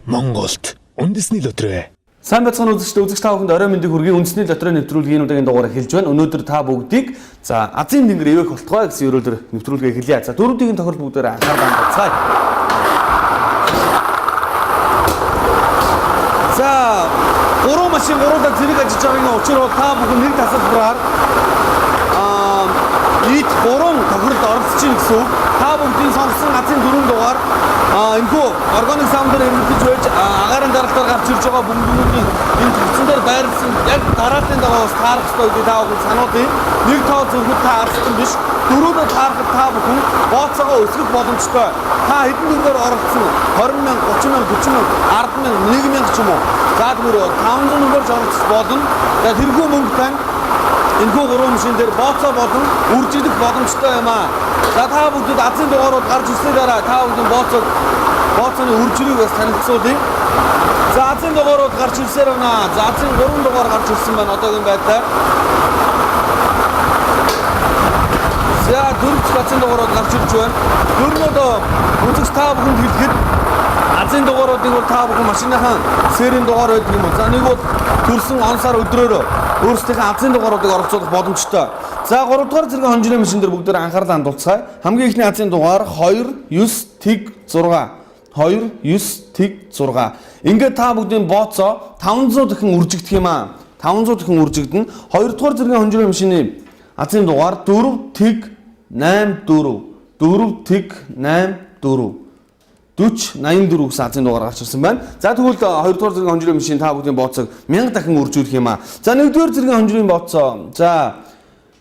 Монголд үндэсний лотерей. Сайн бацхан үзэгч та бүхэнд орой мэндийг хүргэе. Үндэсний лотерей нэвтрүүлгийн удаагийн дугаарыг хэлж байна. Өнөөдөр та бүгдийг Азийн тэнгэр эвэх болтгой гэсэн өрөөлөөр нэвтрүүлгээ хэлье. Дөрөвдгийн тохиолдол бүгдээр анхаарал хандуулцгаая. Гурван машин гурван зэрэг ажиллаж байгаагийн учир бол та бүхэн нэг тасалбараар нийт 3 тохиолдолд оролцож байна гэсэн үг. Та бүгдийн сонгосон Азийн 4 дугаар энэхүү органик саундаар хэрэглэж байж агаарын даралтаар гарч ирж байгаа бөмбөгүүдийн энэ төвцөн дээр байрлсан яг дараалтын дагуу бас таарах ёстой гэдэг та бүхэн сануулъя. Нэг тоо зөвхөн таарсан биш. Дөрөвдөө таарахад та бүхэн бооцоогоо өсгөх боломжтой. Та хэдэн дүгээр оролцсон 20 мянга, 30 мянга, 40 мянга, 10 мянга, 1 мянга ч юм уу. За тэгвэл 500 мянгаар оролцох болно. За тэрхүү мөнгө тань энэхүү гурван машин дээр бооцоо болон үржигдэх боломжтой юм аа. За та бүгд Азийн дугаарууд гарч ирсний дараа та бүхэн бооцооны үржирийг бас танилцуулъя. За Азийн дугаарууд гарч ирсээр байна. За Азийн 3 дугаар гарч ирсэн байна одоогийн байдлаар. За дөрөвч Азийн дугаарууд гарч ирж байна. Дөрмөдөө үзэгч та бүхэнд хэлэхэд Азийн дугааруудыг бол та бүхэн машиныхаа сэрийн дугаар байдаг юм уу? За нэг бол төрсөн он сар өдрөөрөө өөрсдийнхээ Азийн дугааруудыг оролцуулах боломжтой. За 3 дугаар зэргийн хонжирын машин дээр бүгдээр анхаарал хандуулцгаая. Хамгийн ихний Азийн дугаар 29T6. 29T6. Ингээд та бүгдийн бооцоо 500 дахин үржигдэх юм аа. 500 дахин үржигдэнэ. 2 дугаар зэргийн хонжирын машины Азийн дугаар 4T84. 4T84. 4084 гэсэн Азийн дугаар гарч ирсэн байна. За тэгвэл 2 дугаар зэргийн хонжирын машин та бүгдийн бооцоог 1000 дахин үржүүлэх юм аа. За 1 дугаар зэргийн хонжирын бооцоо. За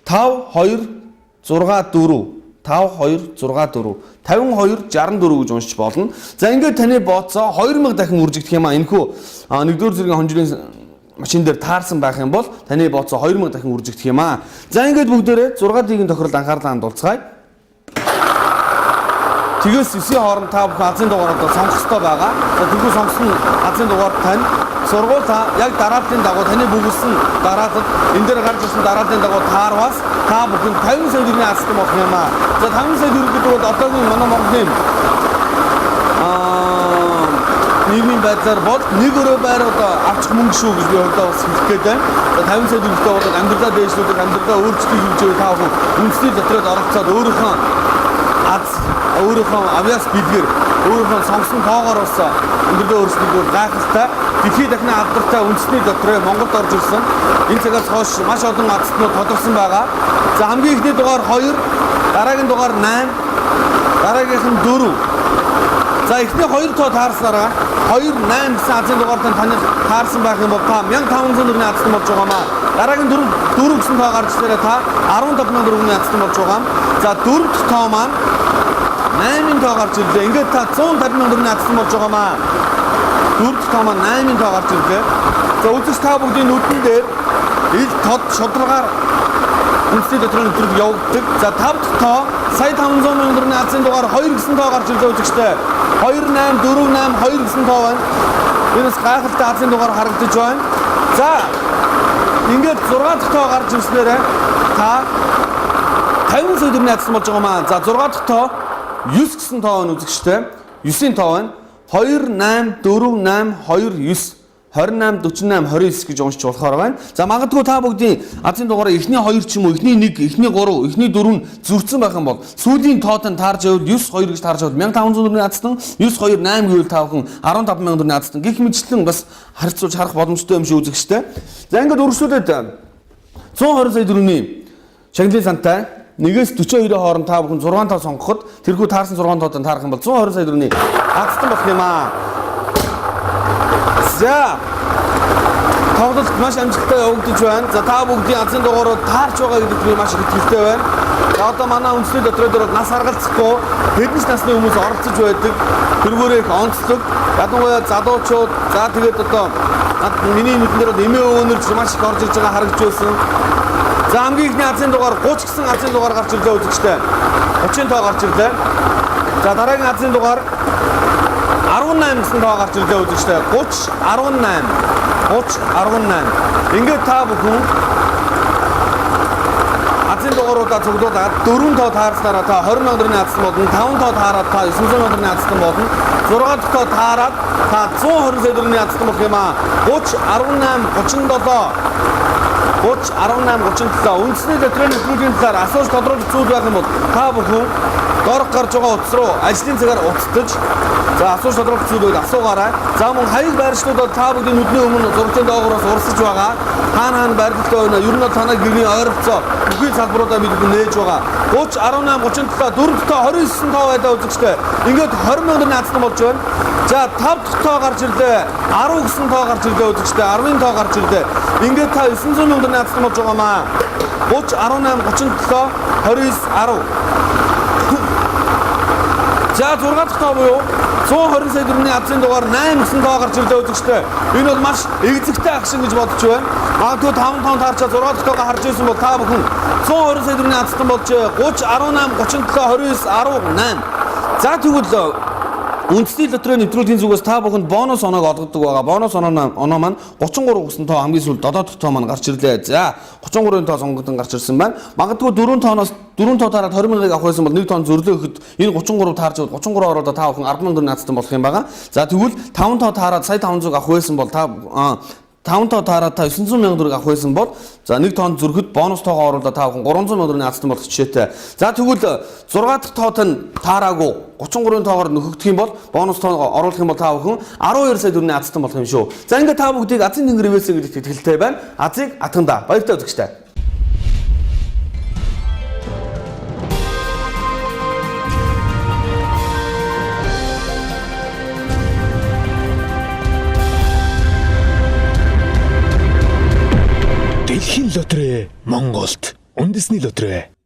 5264 5264 5264 гэж уншиж болно. За ингээд таны бооцоо 2000 дахин үржигдэх юм аа. Энэхүү 1 дугаар зэргийн хонжирын машин дээр таарсан байх юм бол таны бооцоо 2000 дахин үржигдэх юм аа. За ингээд бүгдээрээ 6 дигийн тохиолдолд анхаарал хандуулцгаая. Тэгээс 9-ийн хооронд та бүхэн Азийн дугааруудаа сонгох ёстой байгаа. За тэгвэл сонгосон Азийн дугаар тань сургууль та яг дараалтын дагуу таны бүгэлсэн дараалал энэ дээр гарч ирсэн дараалтын дагуу таарвас та бүхэн 50 сая төгрөгийн азтай болох юм аа. За 50 сая төгрөг гэдэг бол одоогийн манай Монголын нийгмийн байдлаар бол нэг өрөө байрууд авчих мөнгө шүү гэж би өөртөө бас хэлэх гээд байна. За 50 сая төгрөгтэй бол амьдралаа дээшлүүлэх, амьдралаа өөрчлөлтийг хийж байгаа та бүхэн үндэсний лотерейд оролцоод өөрийнхөө авьяас бэлгэр өөрийнхөө сонгосон тоогоор бас өндөрлөө өөрчлөлтөөр гайхалтай дэлхийн дахны алдартай үндэсний лотерей Монголд орж ирсэн. Энэ цагаас хойш маш олон азтнууд тодорсон байгаа. За хамгийн ихний дугаар 2, дараагийн дугаар 8, дараагийнх нь 4. За эхний 2 тоо таарснараа 2, 8 гэсэн Азийн дугаартаа таны таарсан байх юм бол та 1500 төгрөгийн азтан болж байгаамаа. Дараагийн 4 гэсэн тоо гарч ирсээр та 15000 төгрөгийн азтан болж байгаа. За 4 дахь тоо маань 8-ын тоо гарч ирлээ. Ингээд та 150,000 төгрөгийн азтан болж байгаамаа. 4 дахь тоо маань 8-ын тоо гарч ирлээ. За үзэгч та бүгдийн нүдэн дээр ил тод шударгаар үндэсний лотерейн нэвтрүүлэг явагддаг. За 5 дахь тоо сая 500,000 төгрөгийн азийн дугаар 2 гэсэн тоо гарч ирлээ үзэгчтэй. 28, 48, 2 гэсэн тоо байна. Энэс гайхалтай азийн дугаар харагдаж байна. За ингээд 6 дахь тоо гарч ирснээр та 50 сая төгрөгийн азтан болж байгаа маа. За 6 дахь тоо 9 гэсэн тоо байна үзэгчтэй. 9-ийн тоо байна. 2, 8, 4, 8, 2, 9. 28, 48, 29 гэж уншиж болохоор байна. За магадгүй та бүгдийн Азийн дугаараа эхний 2 ч юм уу, эхний 1, эхний 3, эхний 4 зүрцэн байх юм бол сүүлийн тоотон таарж явал 92 гэж таарж авал 1500 төгрөгийн азтан, 92, 8 гэвэл та бүхэн 15,000 төгрөгийн азтан гэх мэтчлэн бас харьцуулж харах боломжтой юм шиг үзэгчтэй. За ингээд өргөжлүүлээд 120 сая төгрөгийн шагналын сантай 1-ээс 42-ийн хооронд та бүхэн 6 тоо сонгоход тэрхүү таарсан 6 тоотон таарах юм бол 120 сая төгрөгийн азтан болох юм аа. За тоглолт маш амжилттай явагдаж байна. За та бүгдийн Азийн дугаарууд таарч байгаа гэдэг би маш их итгэлтэй байна. За одоо манай үндэсний лотерей дээр нас харгалзахгүй хэдэн насны хүмүүс оролцож байдаг. Тэргүүрээ их онцлог. Ядангуяа залуучууд за тэгээд одоо миний нүдэн дээр эмээ өвөнөрч маш их орж иж байгаа харагдж байсан. За хамгийн ихний Азийн дугаар 30 гэсэн Азийн дугаар гарч ирлээ үзэгчтэй. 30 тоо гарч ирлээ. За дараагийн Азийн дугаар 18 гэсэн тоо гарч ирлээ үзэгчтэй. 30, 18. 30, 18. Ингээд та бүхэн Азийн дугааруудаа цуглуулад 4 тоо таарснараа та 20 мянган наадсан болно. 5 тоо таараад та 900 мянган наадсан болно. 6 тоо таараад та 120 сая төгрөгийн наадсан болох юм аа. 30 18 37 үндэсний дотрын нөхцөлийн талаар асууж тодруулах зүйл байх юм бол та бүхэн дорх гарч байгаа утас руу ажлын цагаар уцтаж за асууж тодруулах зүйл бол асуугаарай. За мөн хаяг байршлуудад та бүдгийн нүдний өмнө зургийн доогороос урсаж байгаа. Хаана байрлалтай байна. Ер нь бол танай гэрийн ойролцоо бүхий салбаруудаа бид нээж байгаа. 30 18 37 4 тоо 29 тоо байдаа үзэгчтэй. Ингээд 20 мянган наадсан болж байна. За 5 дахь тоо гарч ирлээ. 10 гэсэн тоо гарч ирлээ үзэгчтэй. 10-ын тоо гарч ирлээ. Ингээд та 900 мянган наадсан болж байгаамаа. 30 18 37 29 10. За 6 дахь тоо буюу 120 сая төгрөгийн азийн дугаар 8 гэсэн тоо гарч ирлээ үзэгчтэй. Энэ бол маш эгзэгтэй ах шиг гэж бодож байна. Магадгүй 5 тоо таарчаа 6 дахь тоогоо харж ирсэн бол та бүхэн 120 сая төгрөгийн азтан болж 30 18 37 29 18. За тэгвэл үндэсний лотерей нэвтрүүлгийн зүгээс та бүхэнд бонус оноог олгодог байгаа. Бонус оноо маань 33 гэсэн тоо хамгийн сүүлд додоодох тоо маань гарч ирлээ. За 33-ын тоо сонгогдсон гарч ирсэн байна. Магадгүй 4 тоо таараад 20 мянгаыг авах байсан бол 1 тоо зөрлөө өгөхөд энэ 33 таарч 33 ороод та бүхэн 10 мянган наадсан болох юм байгаа. За тэгвэл 5 тоо таараад сая 500 авах байсан бол та 5 тоо таараад та 900 мянган төгрөг авах байсан бол за 1 тоо зөрөхөд бонус тоогоо оруулаад та бүхэн 300 мянган төгрөгийн азтан болох жишээтэй. За тэгвэл 6 дахь тоот нь таараагүй 33-ын тоогоор нөхөгдөх юм бол бонус тоогоо оруулах юм бол та бүхэн 12 сая төгрөгийн азтан болох юм шүү. За ингээд та бүгдийг Азийн тэнгэр ивэсэ гэдэгт итгэлтэй байна. Азийг атганда баяртай үзэгчтэй. Дэлхийн лотерей Монголд үндэсний лотерей